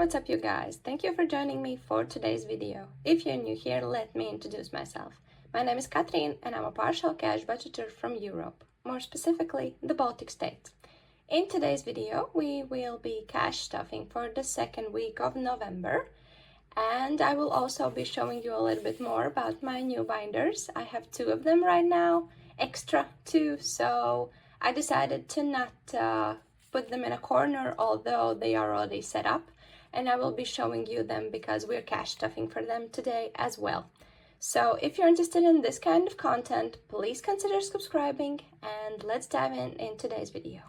what's up you guys? Thank you for joining me for today's video. If you're new here, let me introduce myself. My name is Catherine and I'm a partial cash budgeter from Europe, more specifically the Baltic States. In today's video, we will be cash stuffing for the second week of November, and I will also be showing you a little bit more about my new binders. I have two of them right now, extra two, so I decided to not put them in a corner, although they are already set up, and I will be showing you them because we're cash stuffing for them today as well. So if you're interested in this kind of content, please consider subscribing, and let's dive in today's video.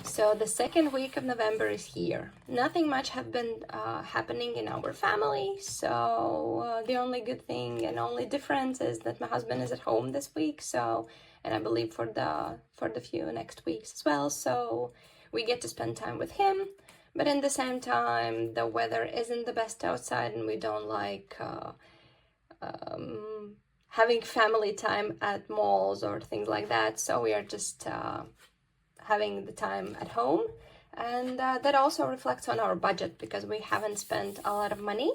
So the second week of November is here. Nothing much have been happening in our family, so the only good thing and only difference is that my husband is at home this week, and I believe for the few next weeks as well, so we get to spend time with him. But in the same time, the weather isn't the best outside, and we don't like having family time at malls or things like that, so we are just having the time at home, and that also reflects on our budget because we haven't spent a lot of money.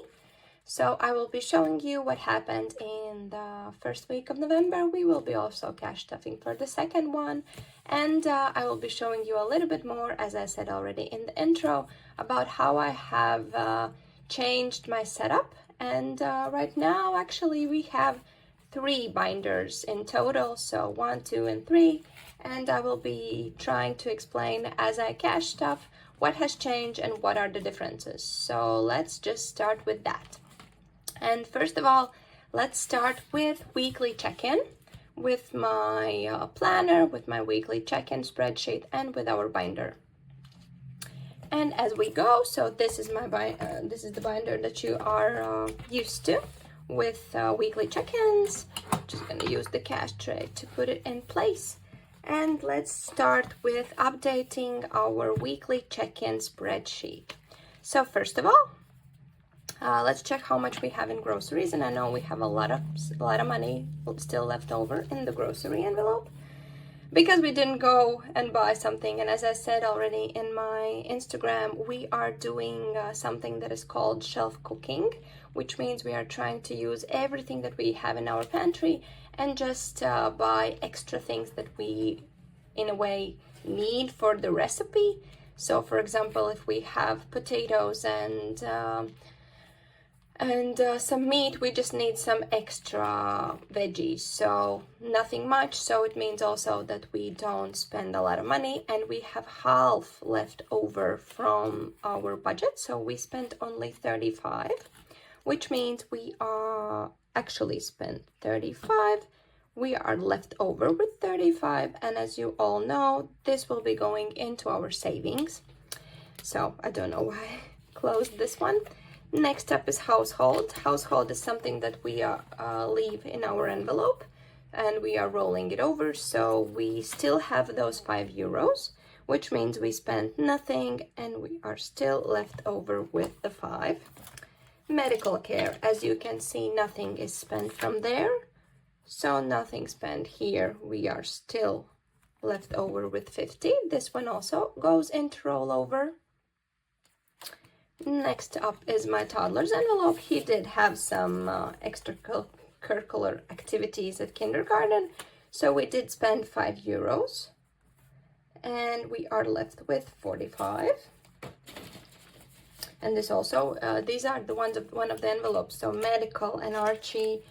So I will be showing you what happened in the first week of November. We will be also cash stuffing for the second one, and I will be showing you a little bit more, as I said already in the intro, about how I have changed my setup. And right now actually we have 3 binders in total, so 1, 2, and 3, and I will be trying to explain as I cash stuff what has changed and what are the differences. So let's just start with that. And first of all, let's start with weekly check-in with my planner, with my weekly check-in spreadsheet, and with our binder. And as we go, so this is this is the binder that you are used to with weekly check-ins. Just gonna use the cash tray to put it in place. And let's start with updating our weekly check-in spreadsheet. So first of all, let's check how much we have in groceries, and I know we have a lot of money still left over in the grocery envelope because we didn't go and buy something. And as I said already in my Instagram, we are doing something that is called shelf cooking, which means we are trying to use everything that we have in our pantry and just buy extra things that we in a way need for the recipe. So for example, if we have potatoes and some meat, we just need some extra veggies, so nothing much. So it means also that we don't spend a lot of money, and we have half left over from our budget. So we spent only 35, which means we are actually spent 35. We are left over with 35, and as you all know, this will be going into our savings. So I don't know why I closed this one. Next up is household. Household is something that we leave in our envelope, and we are rolling it over, so we still have those €5, which means we spent nothing, and we are still left over with the 5. Medical care, as you can see, nothing is spent from there, so nothing spent here. We are still left over with 50. This one also goes into rollover. Next up is my toddler's envelope. He did have some extracurricular activities at kindergarten, so we did spend €5, and we are left with 45. And this also, these are the ones of one of the envelopes, so medical and Archie,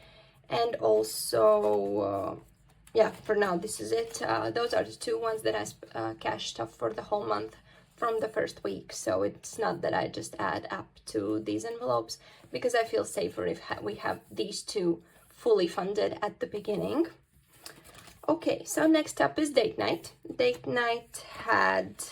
and also, yeah, for now this is it. Those are the 2 ones that I cash stuff for the whole month from the first week, so it's not that I just add up to these envelopes, because I feel safer if we have these 2 fully funded at the beginning. Okay, so next up is date night. Date night had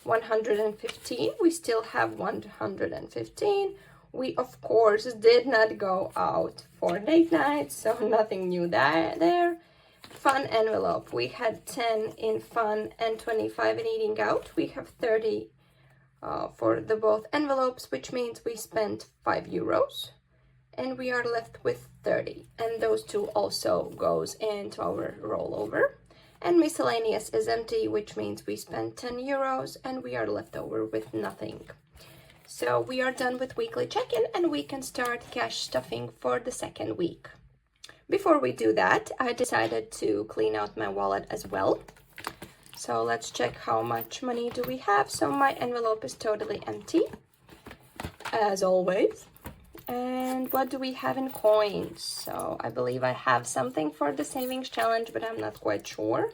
115. We still have 115. We of course did not go out for date night, so nothing new there. Fun envelope, we had 10 in fun and 25 in eating out. We have 30 for the both envelopes, which means we spent €5, and we are left with 30, and those 2 also goes into our rollover. And miscellaneous is empty, which means we spent €10, and we are left over with nothing. So we are done with weekly check-in and we can start cash stuffing for the second week. Before we do that, I decided to clean out my wallet as well. So let's check how much money do we have. So my envelope is totally empty, as always. And what do we have in coins? So I believe I have something for the savings challenge, but I'm not quite sure.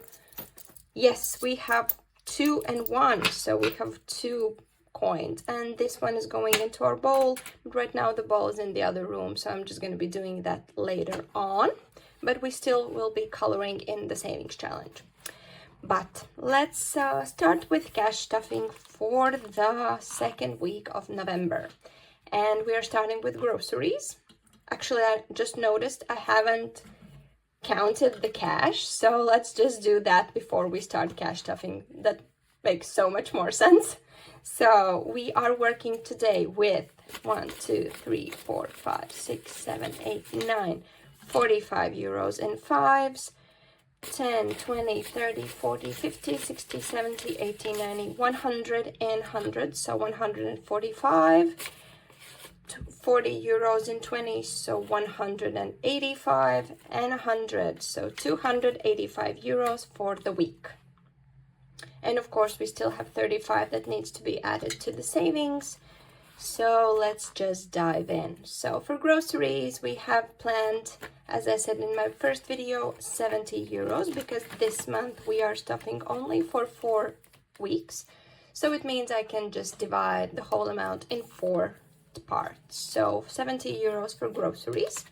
Yes, we have 2 and 1. So we have 2 coins, and this one is going into our bowl. Right now the bowl is in the other room, so I'm just going to be doing that later on. But we still will be coloring in the savings challenge. But let's start with cash stuffing for the second week of November. And we are starting with groceries. Actually, I just noticed I haven't counted the cash, so let's just do that before we start cash stuffing. That makes so much more sense. So we are working today with 1, 2, 3, 4, 5, 6, 7, 8, 9, 45 euros in fives, 10, 20, 30, 40, 50, 60, 70, 80, 90, 100 and 100, so 145. 40 euros in 20, so 185, and 100, so 285 euros for the week. And of course we still have 35 that needs to be added to the savings. So let's just dive in. So for groceries we have planned, as I said in my first video, 70 euros, because this month we are stuffing only for 4 weeks. So it means I can just divide the whole amount in 4 parts. So 70 euros for groceries.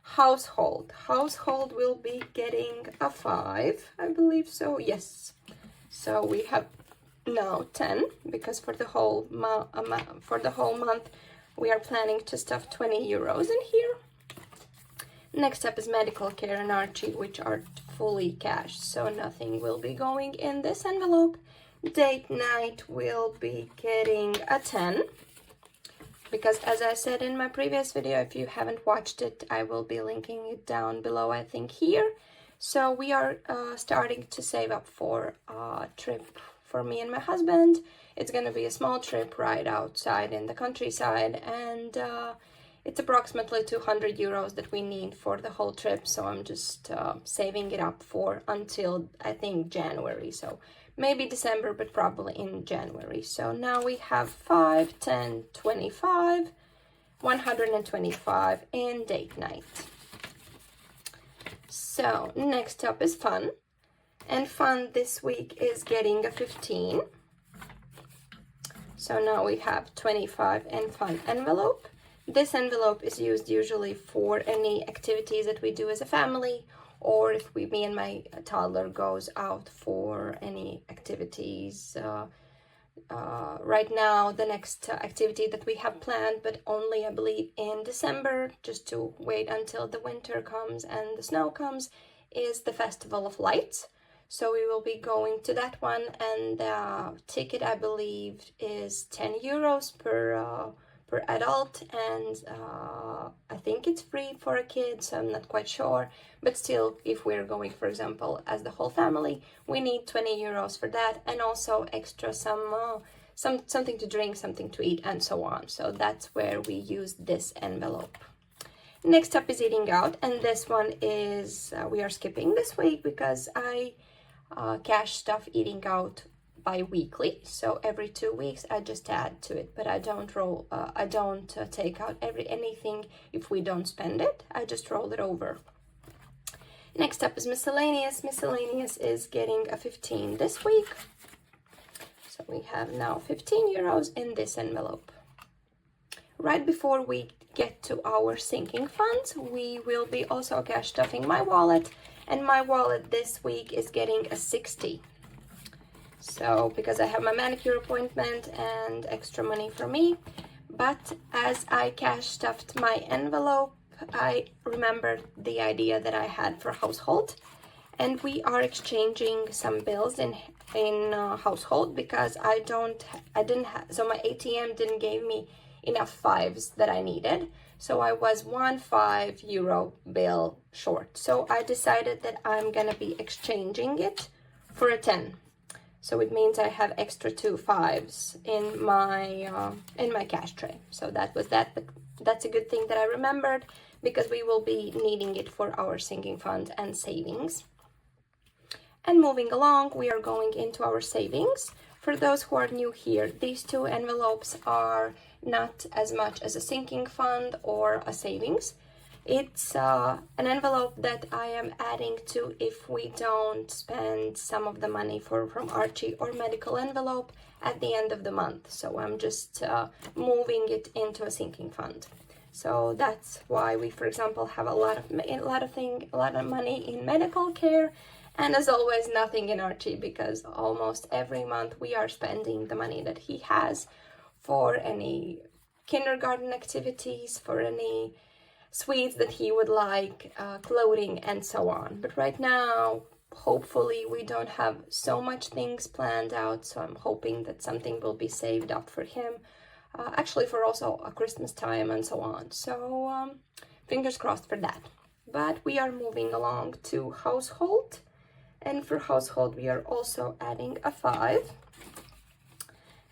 Household will be getting a 5, I believe so. Yes, so we have now 10, because for the whole month we are planning to stuff 20 euros in here. Next up is medical care and Archie, which are fully cash, so nothing will be going in this envelope. Date night will be getting a 10, because as I said in my previous video, if you haven't watched it, I will be linking it down below, I think here. So we are starting to save up for a trip for me and my husband. It's going to be a small trip right outside in the countryside, and it's approximately 200 euros that we need for the whole trip. So I'm just saving it up for until I think January. So maybe December, but probably in January. So now we have 5, 10, 25, 125 in date night. So next up is fun. And fun this week is getting a 15. So now we have 25 in fun envelope. This envelope is used usually for any activities that we do as a family, or if me and my toddler goes out for any activities. Right now, the next activity that we have planned, but only I believe in December, just to wait until the winter comes and the snow comes, is the Festival of Lights. So we will be going to that one, and the ticket I believe is 10 euros per adult, and I think it's free for a kid, so I'm not quite sure. But still, if we're going, for example, as the whole family, we need 20 euros for that, and also extra something to drink, something to eat, and so on. So that's where we use this envelope. Next up is eating out, and this one is we are skipping this week because I cash stuff eating out bi-weekly, so every 2 weeks I just add to it, but I don't take out anything if we don't spend it. I just roll it over. Next up is miscellaneous. Miscellaneous is getting a 15 this week, so we have now 15 euros in this envelope. Right before we get to our sinking funds, we will be also cash stuffing my wallet, and my wallet this week is getting a 60. So because I have my manicure appointment and extra money for me. But as I cash stuffed my envelope, I remembered the idea that I had for household, and we are exchanging some bills in household, because so my ATM didn't give me enough fives that I needed. So I was 1 5 euro bill short. So I decided that I'm gonna be exchanging it for a 10. So it means I have extra 2 5s in my cash tray. So that was that, but that's a good thing that I remembered because we will be needing it for our sinking fund and savings. And moving along, we are going into our savings. For those who are new here, these 2 envelopes are not as much as a sinking fund or a savings. It's an envelope that I am adding to if we don't spend some of the money from Archie or medical envelope at the end of the month. So I'm just moving it into a sinking fund. So that's why we, for example, have a lot of money in medical care, and as always, nothing in Archie, because almost every month we are spending the money that he has for any kindergarten activities, for any sweets that he would like, clothing, and so on. But right now, hopefully, we don't have so much things planned out, so I'm hoping that something will be saved up for him, actually for also a Christmas time and so on. So fingers crossed for that. But we are moving along to household, and for household we are also adding a 5,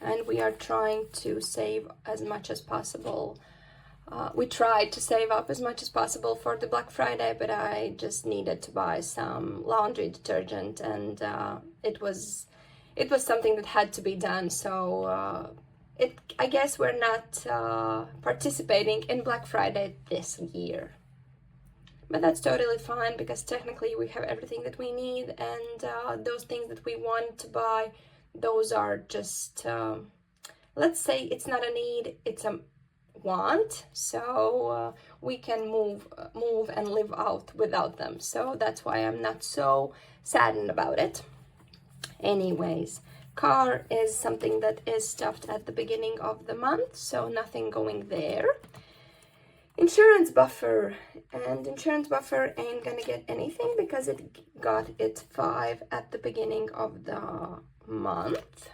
and we are trying to save as much as possible. We tried to save up as much as possible for the Black Friday, but I just needed to buy some laundry detergent, and it was something that had to be done. So I guess we're not participating in Black Friday this year, but that's totally fine because technically we have everything that we need, and those things that we want to buy, those are just let's say it's not a need, it's a want, so we can move and live out without them. So that's why I'm not so saddened about it. Anyways, car is something that is stuffed at the beginning of the month, so nothing going there. Insurance buffer, and insurance buffer ain't gonna get anything because it got its 5 at the beginning of the month.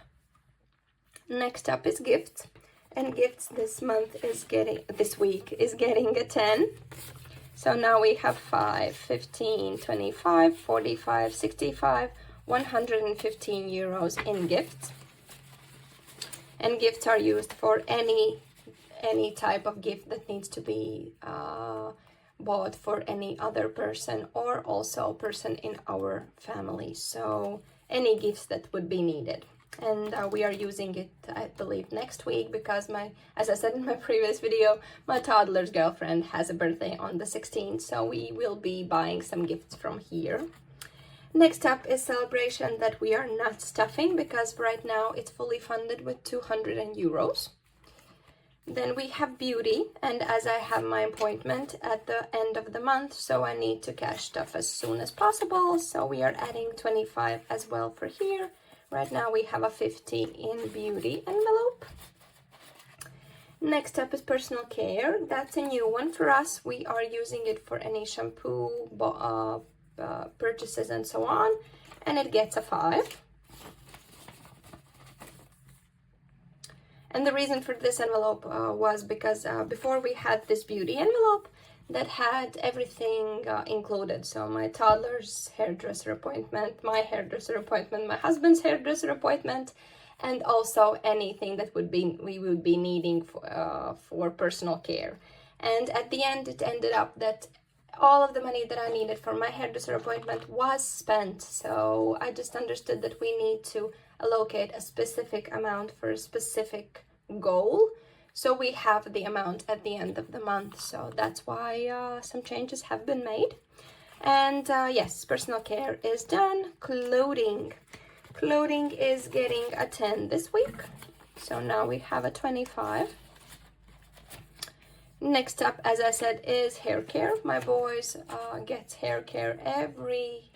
Next up is gifts. And gifts this week is getting a 10. So now we have 5, 15, 25, 45, 65, 115 euros in gifts. And gifts are used for any type of gift that needs to be bought for any other person or also a person in our family. So any gifts that would be needed. And we are using it, I believe, next week because as I said in my previous video, my toddler's girlfriend has a birthday on the 16th, so we will be buying some gifts from here. Next up is celebration that we are not stuffing because right now it's fully funded with 200 euros. Then we have beauty, and as I have my appointment at the end of the month, so I need to cash stuff as soon as possible, so we are adding 25 as well for here. Right now we have a 50 in beauty envelope. Next up is personal care. That's a new one for us. We are using it for any shampoo purchases and so on, and it gets a 5. And the reason for this envelope was because before we had this beauty envelope that had everything included. So my toddler's hairdresser appointment, my hairdresser appointment, my husband's hairdresser appointment, and also anything that we would be needing for personal care. And at the end, it ended up that all of the money that I needed for my hairdresser appointment was spent. So I just understood that we need to allocate a specific amount for a specific goal. So we have the amount at the end of the month. So that's why some changes have been made. And yes, personal care is done. Clothing is getting a 10 this week. So now we have a 25. Next up, as I said, is hair care. My boys get hair care every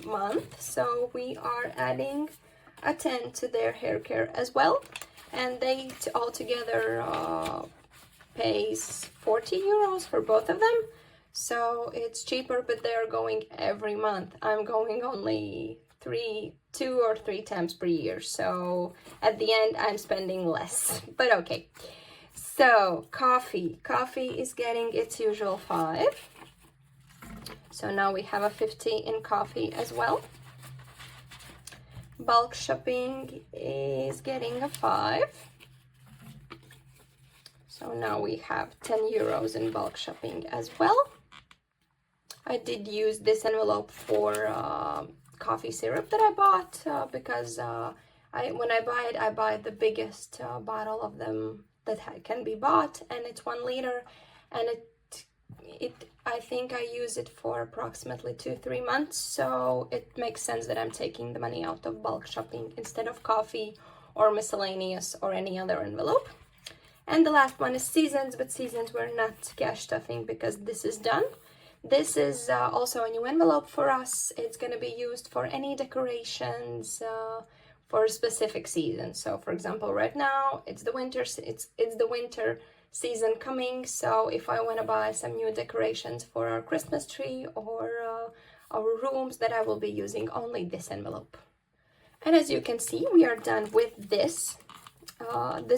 month. So we are adding a 10 to their hair care as well. And they altogether pays 40 euros for both of them. So it's cheaper, but they're going every month. I'm going only 2 or 3 times per year. So at the end, I'm spending less, but okay. So coffee is getting its usual 5. So now we have a 50 in coffee as well. bulk shopping is getting a 5. So now we have 10 euros in bulk shopping as well. I did use this envelope for coffee syrup that I bought because when I buy it, I buy the biggest bottle of them that can be bought, and it's 1 liter, and I think I use it for approximately 2-3 months, so it makes sense that I'm taking the money out of bulk shopping instead of coffee or miscellaneous or any other envelope. And the last one is seasons, but seasons we're not cash stuffing because this is done. This is also a new envelope for us. It's going to be used for any decorations for a specific season. So for example, right now it's the winter season coming, so if I want to buy some new decorations for our Christmas tree or our rooms, that I will be using only this envelope. And as you can see, we are done with this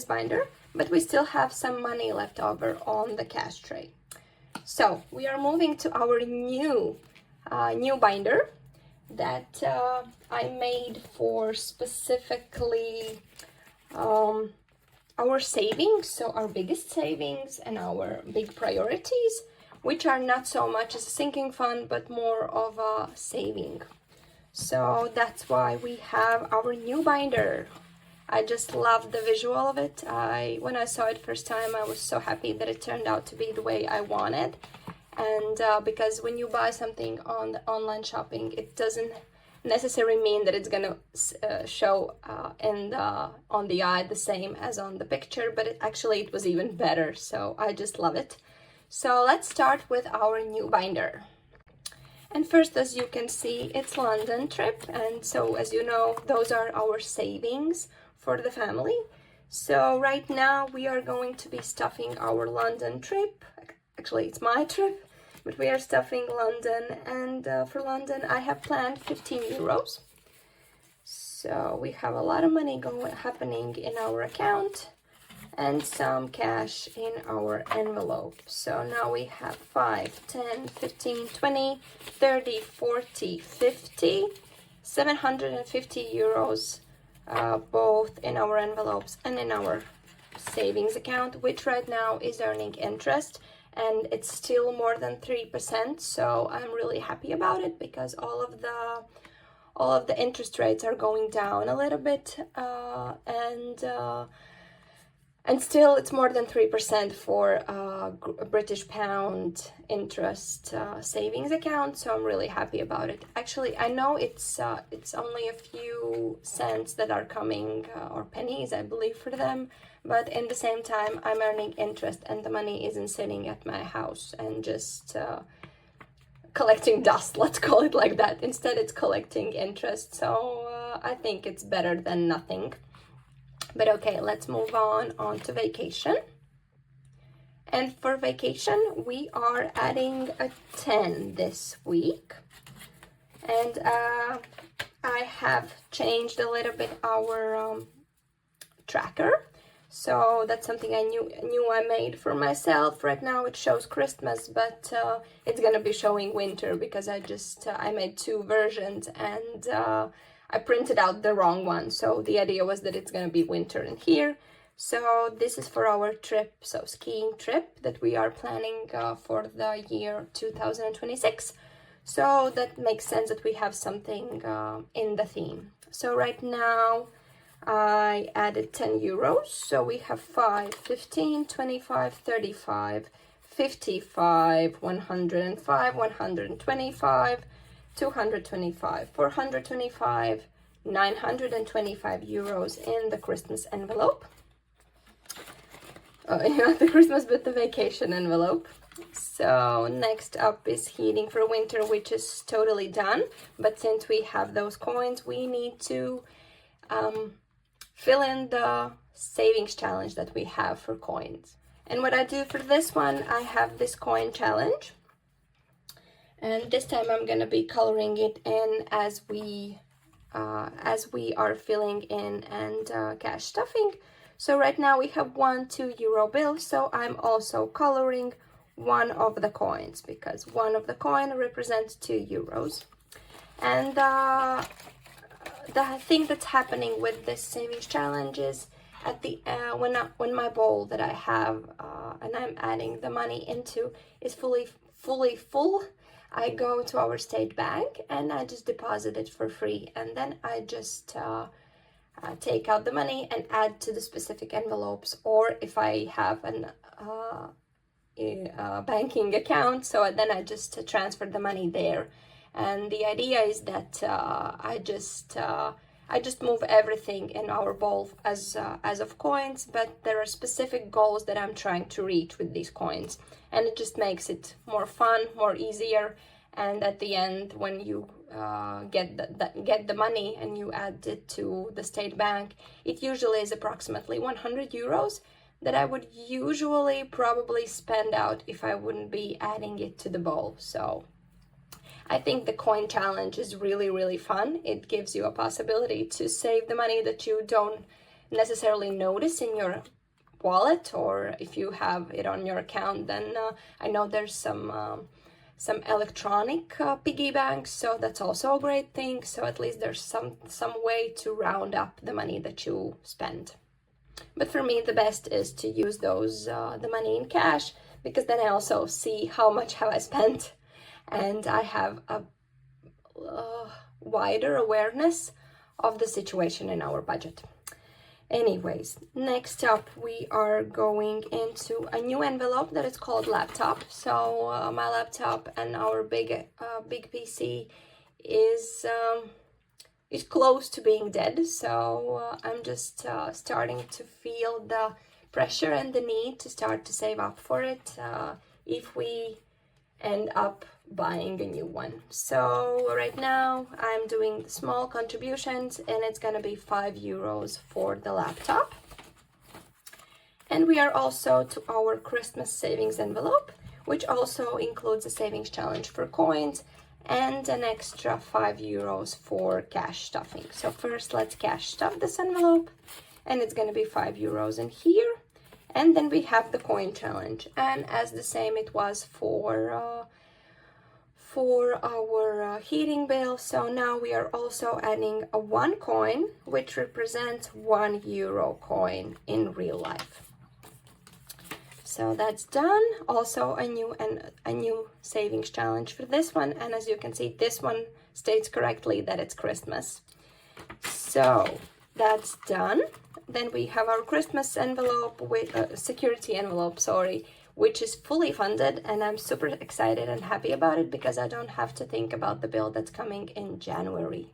binder, but we still have some money left over on the cash tray. So we are moving to our new binder that I made for specifically our savings, so our biggest savings and our big priorities, which are not so much as a sinking fund, but more of a saving. So that's why we have our new binder. I just love the visual of it. When I saw it first time, I was so happy that it turned out to be the way I wanted. And because when you buy something on the online shopping, it doesn't necessarily mean that it's gonna show on the eye the same as on the picture, but it was even better, so I just love it. So let's start with our new binder. And first, as you can see, it's London trip, and so as you know, those are our savings for the family. So right now we are going to be stuffing our London trip. Actually, it's my trip, but we are stuffing London, and for London I have planned 15 euros. So we have a lot of money happening in our account and some cash in our envelope. So now we have 5, 10, 15, 20, 30, 40, 50, 750 euros, both in our envelopes and in our savings account, which right now is earning interest. And it's still more than 3%, so I'm really happy about it because all of the interest rates are going down a little bit, and still it's more than 3% for a British pound interest savings account, so I'm really happy about it. Actually, I know it's only a few cents that are coming, or pennies, I believe, for them. But in the same time, I'm earning interest and the money isn't sitting at my house and just collecting dust, let's call it like that. Instead, it's collecting interest. So I think it's better than nothing. But okay, let's move on to vacation. And for vacation, we are adding a 10 this week. And I have changed a little bit our tracker. So that's something I knew I made for myself. Right now it shows Christmas, but it's gonna be showing winter because I made 2 versions and I printed out the wrong one. So the idea was that it's gonna be winter in here. So this is for our trip, so skiing trip that we are planning for the year 2026. So that makes sense that we have something in the theme. So right now, I added 10 euros, so we have 5, 15, 25, 35, 55, 105, 125, 225, 425, 925 euros in the Christmas envelope. Not the Christmas, but the vacation envelope. So next up is heating for winter, which is totally done. But since we have those coins, we need to fill in the savings challenge that we have for coins. And what I do for this one, I have this coin challenge. And this time I'm gonna be coloring it in as we are filling in and cash stuffing. So right now we have 1 2-euro bill, so I'm also coloring one of the coins because one of the coin represents 2 euros. And the thing that's happening with this savings challenge is at the when my bowl that I have and I'm adding the money into is fully full, I go to our state bank and I just deposit it for free, and then I just take out the money and add to the specific envelopes, or if I have an banking account, so then I just transfer the money there. And the idea is that I just move everything in our bowl as of coins, but there are specific goals that I'm trying to reach with these coins, and it just makes it more fun, more easier. And at the end, when you get the money and you add it to the state bank, it usually is approximately 100 euros that I would usually probably spend out if I wouldn't be adding it to the bowl. So I think the coin challenge is really fun. It gives you a possibility to save the money that you don't necessarily notice in your wallet, or if you have it on your account, then I know there's some electronic piggy banks, so that's also a great thing. So at least there's some way to round up the money that you spend. But for me, the best is to use those the money in cash, because then I also see how much have I spent, and I have a wider awareness of the situation in our budget. Anyways, next up we are going into a new envelope that is called laptop. So my laptop and our big PC is close to being dead. So I'm just starting to feel the pressure and the need to start to save up for it if we end up buying a new one. So right now I'm doing small contributions, and it's gonna be 5 euros for the laptop. And we are also to our Christmas savings envelope, which also includes a savings challenge for coins and an extra 5 euros for cash stuffing. So first let's cash stuff this envelope, and it's gonna be 5 euros in here. And then we have the coin challenge, and as the same it was for our heating bill. So now we are also adding a 1 coin, which represents 1 euro coin in real life. So that's done. Also a new savings challenge for this one, and as you can see, this one states correctly that it's Christmas. So that's done. Then we have our Christmas envelope with security envelope, sorry, which is fully funded, and I'm super excited and happy about it because I don't have to think about the bill that's coming in January.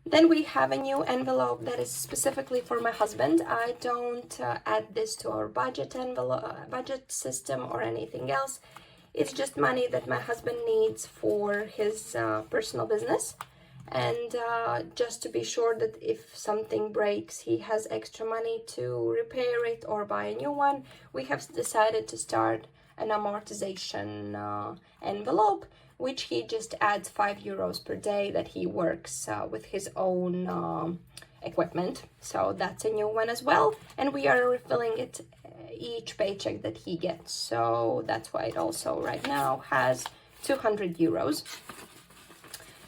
Then we have a new envelope that is specifically for my husband. I don't add this to our budget budget system or anything else. It's just money that my husband needs for his personal business. And just to be sure that if something breaks, he has extra money to repair it or buy a new one, we have decided to start an amortization envelope, which he just adds 5 euros per day that he works with his own equipment. So that's a new one as well, and we are refilling it each paycheck that he gets. So that's why it also right now has 200 euros.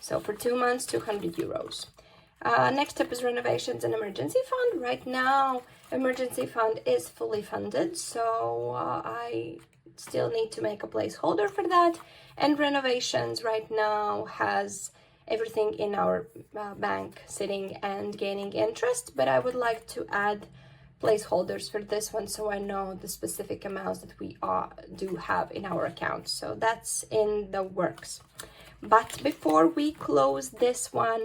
So for 2 months, 200 euros. Next up is renovations and emergency fund. Right now, emergency fund is fully funded, so I still need to make a placeholder for that. And renovations right now has everything in our bank sitting and gaining interest, but I would like to add placeholders for this one so I know the specific amounts that we do have in our account. So that's in the works. But before we close this one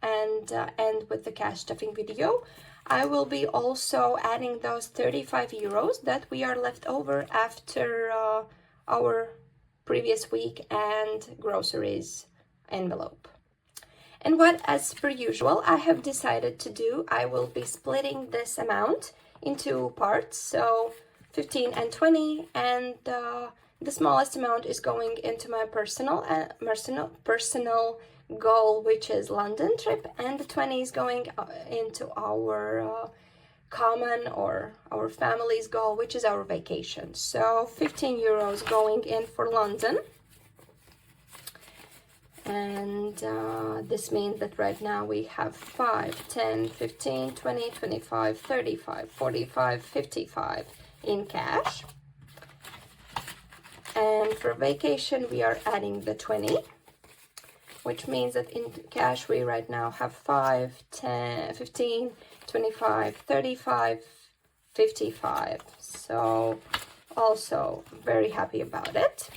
and end with the cash stuffing video, I will be also adding those 35 euros that we are left over after our previous week and groceries envelope. And what, as per usual, I have decided to do, I will be splitting this amount into parts, so 15 and 20, and the smallest amount is going into my personal goal, which is London trip, and the 20 is going into our common or our family's goal, which is our vacation. So 15 euros going in for London, And this means that right now we have 5, 10, 15, 20, 25, 35, 45, 55 in cash. And for vacation, we are adding the 20, which means that in cash, we right now have 5, 10, 15, 25, 35, 55. So also very happy about it.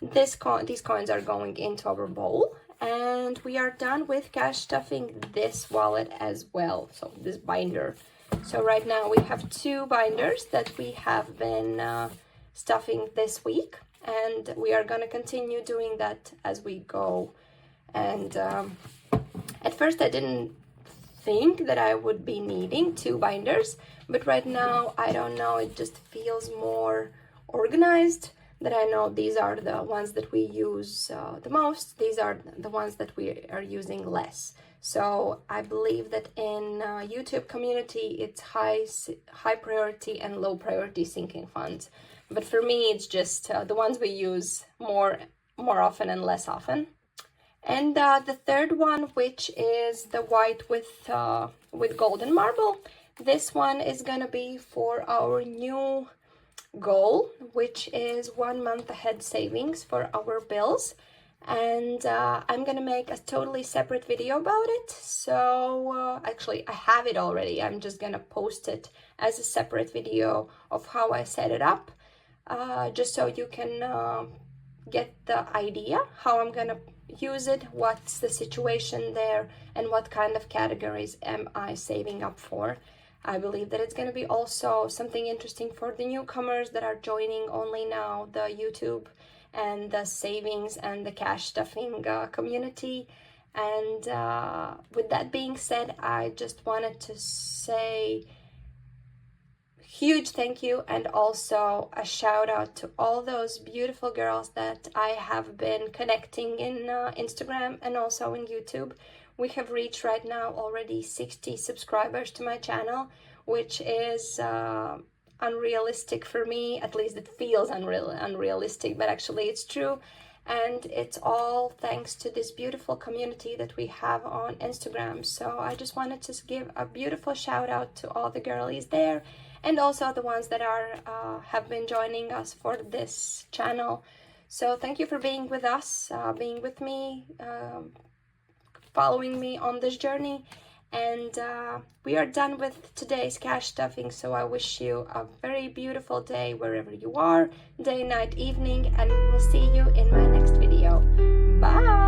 These coins are going into our bowl, and we are done with cash stuffing this wallet as well, so this binder. So right now we have 2 binders that we have been stuffing this week, and we are going to continue doing that as we go. And at first I didn't think that I would be needing 2 binders, but right now, I don't know, it just feels more organized, that I know these are the ones that we use the most, these are the ones that we are using less. So I believe that in YouTube community, it's high priority and low priority sinking funds. But for me, it's just the ones we use more often and less often. And the third one, which is the white with golden marble, this one is gonna be for our new goal, which is 1 month ahead savings for our bills. And I'm gonna make a totally separate video about it. So actually I have it already. I'm just gonna post it as a separate video of how I set it up, just so you can get the idea how I'm gonna use it, what's the situation there, and what kind of categories am I saving up for. I believe that it's going to be also something interesting for the newcomers that are joining only now the YouTube and the savings and the cash stuffing community. And with that being said, I just wanted to say huge thank you, and also a shout out to all those beautiful girls that I have been connecting in Instagram and also in YouTube. We have reached right now already 60 subscribers to my channel, which is unrealistic for me. At least it feels unrealistic, but actually it's true. And it's all thanks to this beautiful community that we have on Instagram. So I just wanted to give a beautiful shout out to all the girlies there, and also the ones that are have been joining us for this channel. So thank you for being with us, being with me, following me on this journey. And we are done with today's cash stuffing, so I wish you a very beautiful day wherever you are, day, night, evening, and we'll see you in my next video. Bye!